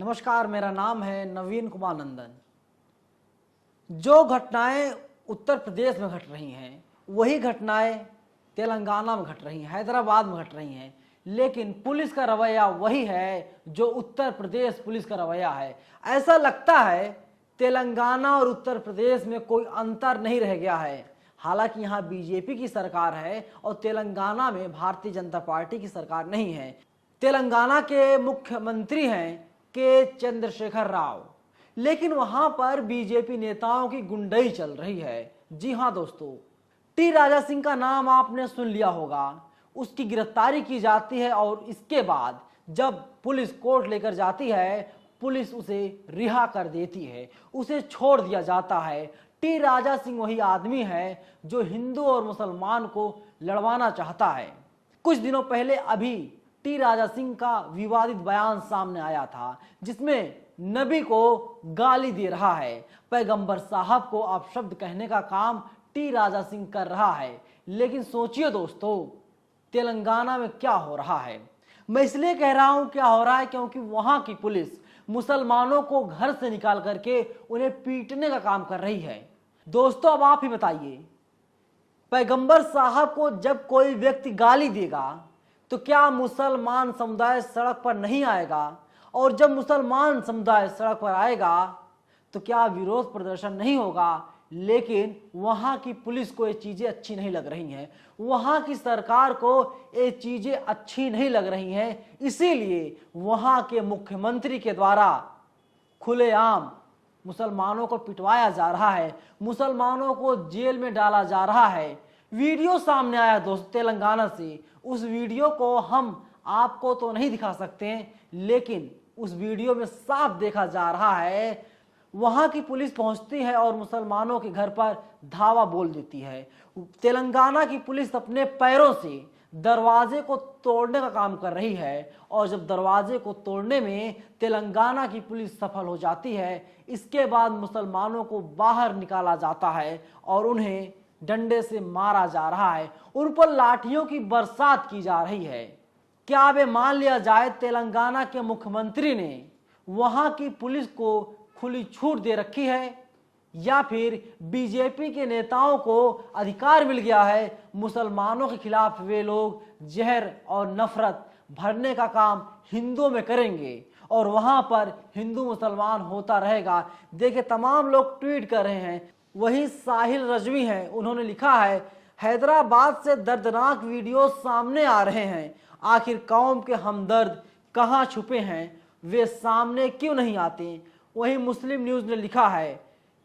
नमस्कार, मेरा नाम है नवीन कुमार नंदन। जो घटनाएं उत्तर प्रदेश में घट रही हैं वही घटनाएं तेलंगाना में घट रही हैं, हैदराबाद में घट रही हैं, लेकिन पुलिस का रवैया वही है जो उत्तर प्रदेश पुलिस का रवैया है। ऐसा लगता है तेलंगाना और उत्तर प्रदेश में कोई अंतर नहीं रह गया है। हालांकि यहाँ बीजेपी की सरकार है और तेलंगाना में भारतीय जनता पार्टी की सरकार नहीं है। तेलंगाना के मुख्यमंत्री हैं के चंद्रशेखर राव, लेकिन वहां पर बीजेपी नेताओं की गुंडई चल रही है। जी हां दोस्तों, टी राजा सिंह का नाम आपने सुन लिया होगा। उसकी गिरफ्तारी की जाती है और इसके बाद जब पुलिस कोर्ट लेकर जाती है, पुलिस उसे रिहा कर देती है, उसे छोड़ दिया जाता है। टी राजा सिंह वही आदमी है जो हिंदू और मुसलमान को लड़वाना चाहता है। कुछ दिनों पहले अभी टी राजा सिंह का विवादित बयान सामने आया था, जिसमें नबी को गाली दे रहा है। पैगंबर साहब को अपशब्द कहने का काम टी राजा सिंह कर रहा है। लेकिन सोचिए दोस्तों, तेलंगाना में क्या हो रहा है। मैं इसलिए कह रहा हूं क्या हो रहा है क्योंकि वहां की पुलिस मुसलमानों को घर से निकाल करके उन्हें पीटने का काम कर रही है। दोस्तों, अब आप ही बताइए, पैगंबर साहब को जब कोई व्यक्ति गाली देगा तो क्या मुसलमान समुदाय सड़क पर नहीं आएगा? और जब मुसलमान समुदाय सड़क पर आएगा तो क्या विरोध प्रदर्शन नहीं होगा? लेकिन वहां की पुलिस को ये चीजें अच्छी नहीं लग रही हैं, वहां की सरकार को ये चीजें अच्छी नहीं लग रही हैं। इसीलिए वहां के मुख्यमंत्री के द्वारा खुलेआम मुसलमानों को पिटवाया जा रहा है, मुसलमानों को जेल में डाला जा रहा है। वीडियो सामने आया दोस्तों तेलंगाना से। उस वीडियो को हम आपको तो नहीं दिखा सकते, लेकिन उस वीडियो में साफ देखा जा रहा है वहां की पुलिस पहुंचती है और मुसलमानों के घर पर धावा बोल देती है। तेलंगाना की पुलिस अपने पैरों से दरवाजे को तोड़ने का काम कर रही है, और जब दरवाजे को तोड़ने में तेलंगाना की पुलिस सफल हो जाती है, इसके बाद मुसलमानों को बाहर निकाला जाता है और उन्हें डंडे से मारा जा रहा है, उन पर लाठियों की बरसात की जा रही है। क्या अब मान लिया जाए तेलंगाना के मुख्यमंत्री ने वहां की पुलिस को खुली छूट दे रखी है, या फिर बीजेपी के नेताओं को अधिकार मिल गया है मुसलमानों के खिलाफ वे लोग जहर और नफरत भरने का काम हिंदुओं में करेंगे और वहां पर हिंदू मुसलमान होता रहेगा। देखिए, तमाम लोग ट्वीट कर रहे हैं। वही साहिल रजवी हैं, उन्होंने लिखा है, हैदराबाद से दर्दनाक वीडियो सामने आ रहे हैं, आखिर कौम के हमदर्द कहां छुपे हैं, वे सामने क्यों नहीं आते। वही मुस्लिम न्यूज ने लिखा है,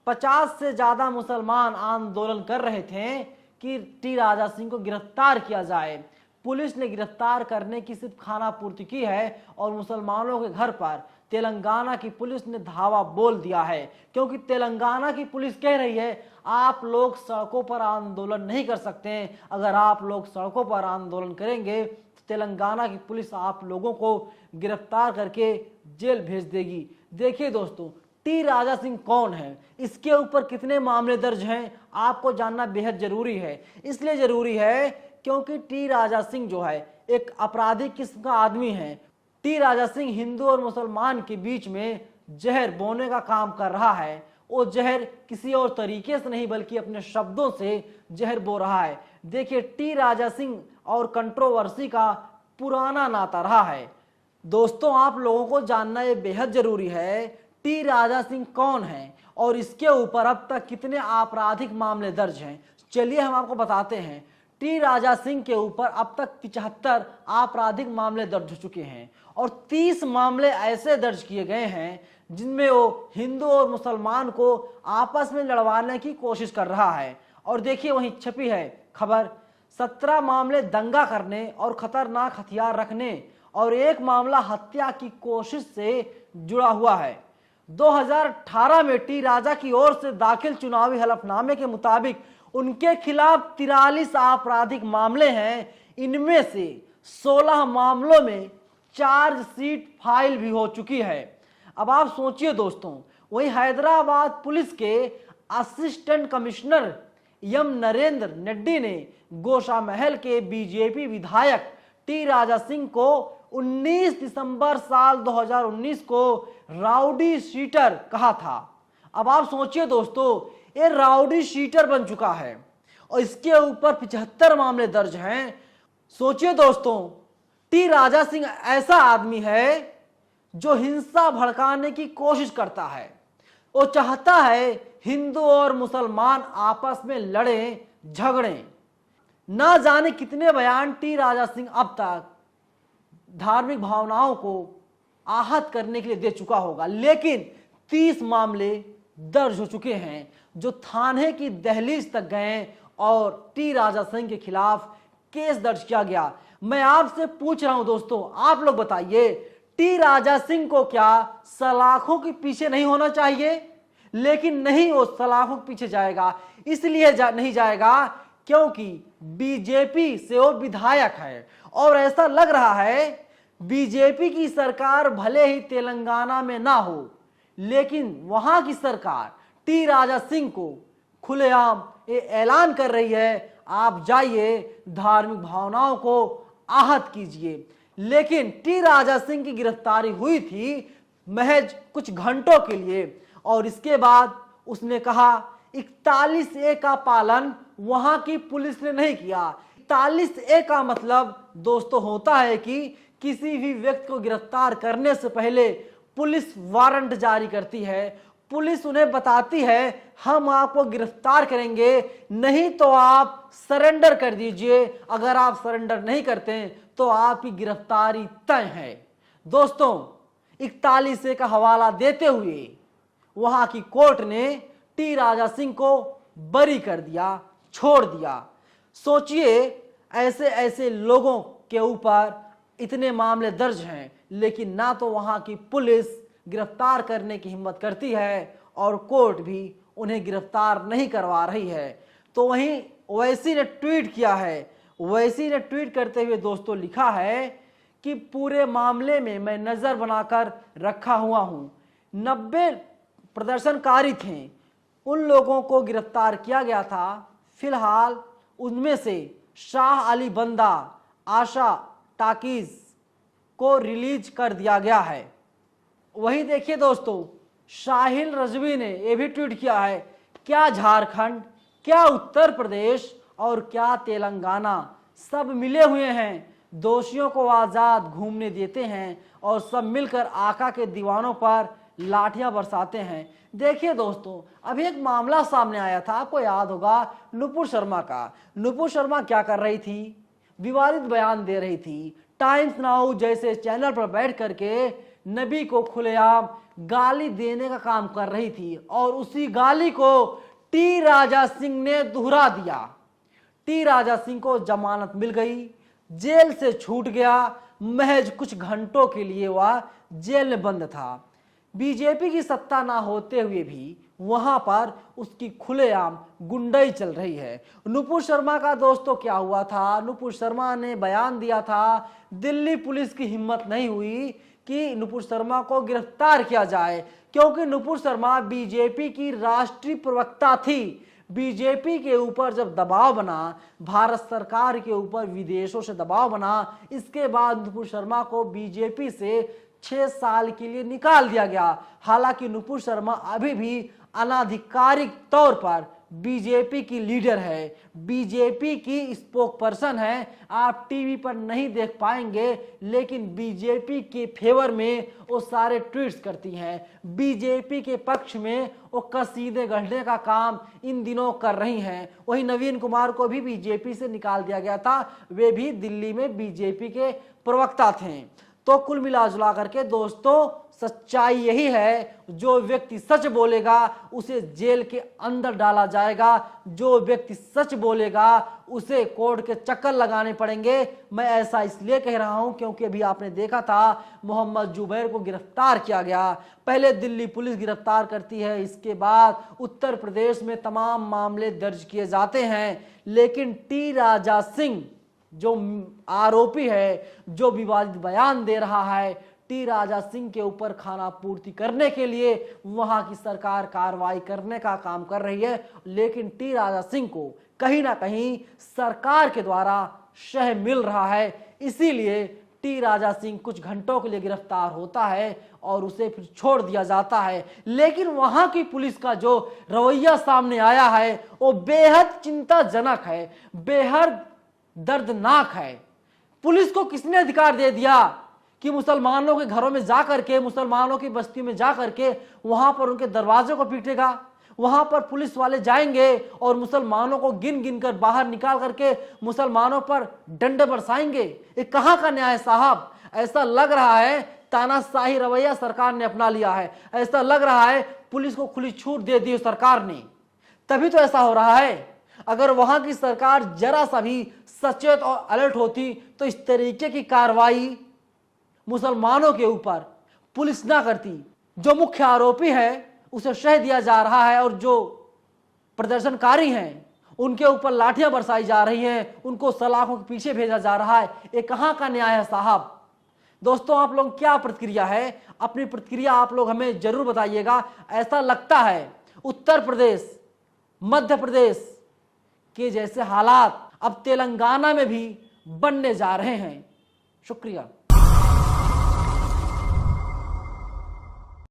50 से ज्यादा मुसलमान आंदोलन कर रहे थे कि टी राजा सिंह को गिरफ्तार किया जाए। पुलिस ने गिरफ्तार करने की सिर्फ खाना पूर्ति की है और मुसलमानों के घर पर तेलंगाना की पुलिस ने धावा बोल दिया है, क्योंकि तेलंगाना की पुलिस कह रही है आप लोग सड़कों पर आंदोलन नहीं कर सकते। अगर आप लोग सड़कों पर आंदोलन करेंगे तो तेलंगाना की पुलिस आप लोगों को गिरफ्तार करके जेल भेज देगी। देखिए दोस्तों, टी राजा सिंह कौन है, इसके ऊपर कितने मामले दर्ज हैं, आपको जानना बेहद जरूरी है। इसलिए जरूरी है क्योंकि टी राजा सिंह जो है एक आपराधिक किस्म का आदमी है। टी राजा सिंह हिंदू और मुसलमान के बीच में जहर बोने का काम कर रहा है। वो जहर किसी और तरीके से नहीं बल्कि अपने शब्दों से जहर बो रहा है। देखिए, टी राजा सिंह और कंट्रोवर्सी का पुराना नाता रहा है। दोस्तों, आप लोगों को जानना ये बेहद जरूरी है टी राजा सिंह कौन है और इसके ऊपर अब तक कितने आपराधिक मामले दर्ज हैं। चलिए हम आपको बताते हैं। टी राजा सिंह के ऊपर अब तक 75 आपराधिक मामले दर्ज हो चुके हैं और 30 मामले ऐसे दर्ज किए गए हैं जिनमें वो हिंदू और मुसलमान को आपस में लड़वाने की कोशिश कर रहा है। और देखिए, वहीं छपी है खबर, 17 मामले दंगा करने और खतरनाक हथियार रखने और एक मामला हत्या की कोशिश से जुड़ा हुआ है। 2018 में टी राजा की ओर से दाखिल चुनावी हलफनामे के मुताबिक उनके खिलाफ 43 आपराधिक मामले हैं। इनमें से 16 मामलों में चार्जशीट फाइल भी हो चुकी है। अब आप सोचिए दोस्तों, वही हैदराबाद पुलिस के assistant commissioner M Narendra Reddy ने गोशा महल के बीजेपी विधायक टी राजा सिंह को 19 दिसंबर साल 2019 को राउडी शीटर कहा था। अब आप सोचिए दोस्तों, ये राउडी शीटर बन चुका है और इसके ऊपर 75 मामले दर्ज हैं। सोचिए दोस्तों, टी राजा सिंह ऐसा आदमी है जो हिंसा भड़काने की कोशिश करता है। वो चाहता है हिंदू और मुसलमान आपस में लड़ें झगड़ें। ना जाने कितने बयान टी राजा सिंह अब तक धार्मिक भावनाओं को आहत करने के लिए दे चुका होगा, लेकिन 30 मामले दर्ज हो चुके हैं जो थाने की दहलीज तक गए और टी राजा सिंह के खिलाफ केस दर्ज किया गया। मैं आपसे पूछ रहा हूं दोस्तों, आप लोग बताइए, टी राजा सिंह को क्या सलाखों के पीछे नहीं होना चाहिए? लेकिन नहीं, वो सलाखों के पीछे जाएगा। इसलिए नहीं जाएगा क्योंकि बीजेपी से वो विधायक है और ऐसा लग रहा है बीजेपी की सरकार भले ही तेलंगाना में ना हो, लेकिन वहां की सरकार टी राजा सिंह को खुलेआम ये ऐलान कर रही है, आप जाइए धार्मिक भावनाओं को आहत कीजिए। लेकिन टी राजा सिंह की गिरफ्तारी हुई थी महज कुछ घंटों के लिए और इसके बाद उसने कहा 41A का पालन वहां की पुलिस ने नहीं किया। 41A का मतलब दोस्तों होता है कि किसी भी व्यक्ति को गिरफ्तार करने से पहले पुलिस वारंट जारी करती है। पुलिस उन्हें बताती है हम आपको गिरफ्तार करेंगे, नहीं तो आप सरेंडर कर दीजिए। अगर आप सरेंडर नहीं करते तो आपकी गिरफ्तारी तय है। दोस्तों, 41A का हवाला देते हुए वहां की कोर्ट ने टी राजा सिंह को बरी कर दिया, छोड़ दिया। सोचिए, ऐसे ऐसे लोगों के ऊपर इतने मामले दर्ज हैं, लेकिन ना तो वहां की पुलिस गिरफ्तार करने की हिम्मत करती है और कोर्ट भी उन्हें गिरफ्तार नहीं करवा रही है। तो वहीं ओवैसी ने ट्वीट किया है। ओवैसी ने ट्वीट करते हुए दोस्तों लिखा है कि पूरे मामले में मैं नजर बनाकर रखा हुआ हूं। 90 प्रदर्शनकारी थे, उन लोगों को गिरफ्तार किया गया था। फिलहाल उनमें से शाह अली बंदा आशा टाकीज को रिलीज कर दिया गया है। वहीं देखिए दोस्तों, शाहिल रजवी ने यह भी ट्वीट किया है, क्या झारखंड, क्या उत्तर प्रदेश और क्या तेलंगाना सब मिले हुए हैं, दोषियों को आजाद घूमने देते हैं और सब मिलकर आका के दीवानों पर लाठियां बरसाते हैं। देखिए दोस्तों, अभी एक मामला सामने आया था, आपको याद होगा नुपुर शर्मा का। नुपुर शर्मा क्या कर रही थी? विवादित बयान दे रही थी। टाइम्स नाउ जैसे चैनल पर बैठ करके नबी को खुलेआम गाली देने का काम कर रही थी और उसी गाली को टी राजा सिंह ने दोहरा दिया। टी राजा सिंह को जमानत मिल गई, जेल से छूट गया। महज कुछ घंटों के लिए वह जेल में बंद था। बीजेपी की सत्ता ना होते हुए भी वहां पर उसकी खुलेआम गुंडाई चल रही है। नुपुर शर्मा का दोस्तों क्या हुआ था? नुपुर शर्मा ने बयान दिया था, दिल्ली पुलिस की हिम्मत नहीं हुई कि नुपुर शर्मा को गिरफ्तार किया जाए, क्योंकि नुपुर शर्मा बीजेपी की राष्ट्रीय प्रवक्ता थी। बीजेपी के ऊपर जब दबाव बना, भारत सरकार के ऊपर विदेशों से दबाव बना, इसके बाद नुपुर शर्मा को बीजेपी से 6 साल के लिए निकाल दिया गया। हालांकि नुपुर शर्मा अभी भी अनाधिकारिक तौर पर बीजेपी की लीडर है, बीजेपी की स्पोक पर्सन है। आप टीवी पर नहीं देख पाएंगे, लेकिन बीजेपी के फेवर में वो सारे ट्वीट्स करती हैं। बीजेपी के पक्ष में वो कसीदे गढ़ने का काम इन दिनों कर रही हैं। वहीं नवीन कुमार को भी बीजेपी से निकाल दिया गया था, वे भी दिल्ली में बीजेपी के प्रवक्ता थे। तो कुल मिला जुला करके दोस्तों सच्चाई यही है, जो व्यक्ति सच बोलेगा उसे जेल के अंदर डाला जाएगा, जो व्यक्ति सच बोलेगा उसे कोर्ट के चक्कर लगाने पड़ेंगे। मैं ऐसा इसलिए कह रहा हूं क्योंकि अभी आपने देखा था मोहम्मद जुबैर को गिरफ्तार किया गया। पहले दिल्ली पुलिस गिरफ्तार करती है, इसके बाद उत्तर प्रदेश में तमाम मामले दर्ज किए जाते हैं, लेकिन टी राजा सिंह जो आरोपी है, जो विवादित बयान दे रहा है, टी राजा सिंह के ऊपर खाना पूर्ति करने के लिए वहां की सरकार कार्रवाई करने का काम कर रही है, लेकिन टी राजा सिंह को कहीं ना कहीं सरकार के द्वारा शह मिल रहा है। इसीलिए टी राजा सिंह कुछ घंटों के लिए गिरफ्तार होता है और उसे फिर छोड़ दिया जाता है। लेकिन वहां की पुलिस का जो रवैया सामने आया है वो बेहद चिंताजनक है, बेहद दर्दनाक है। पुलिस को किसने अधिकार दे दिया कि मुसलमानों के घरों में जाकर के, मुसलमानों की बस्तियों में जाकर के वहां पर उनके दरवाजे को पीटेगा? वहां पर पुलिस वाले जाएंगे और मुसलमानों को गिन गिन कर बाहर निकाल करके मुसलमानों पर डंडे बरसाएंगे? ये कहां का न्याय साहब? ऐसा लग रहा है तानाशाही रवैया सरकार ने अपना लिया है। ऐसा लग रहा है पुलिस को खुली छूट दे दी सरकार ने, तभी तो ऐसा हो रहा है। अगर वहां की सरकार जरा सा भी सचेत और अलर्ट होती तो इस तरीके की कार्रवाई मुसलमानों के ऊपर पुलिस ना करती। जो मुख्य आरोपी है उसे शह दिया जा रहा है और जो प्रदर्शनकारी हैं उनके ऊपर लाठियां बरसाई जा रही हैं, उनको सलाखों के पीछे भेजा जा रहा है। ये कहां का न्याय है साहब? दोस्तों, आप लोग क्या प्रतिक्रिया है? अपनी प्रतिक्रिया आप लोग हमें जरूर बताइएगा। ऐसा लगता है उत्तर प्रदेश, मध्य प्रदेश के जैसे हालात अब तेलंगाना में भी बनने जा रहे हैं। शुक्रिया।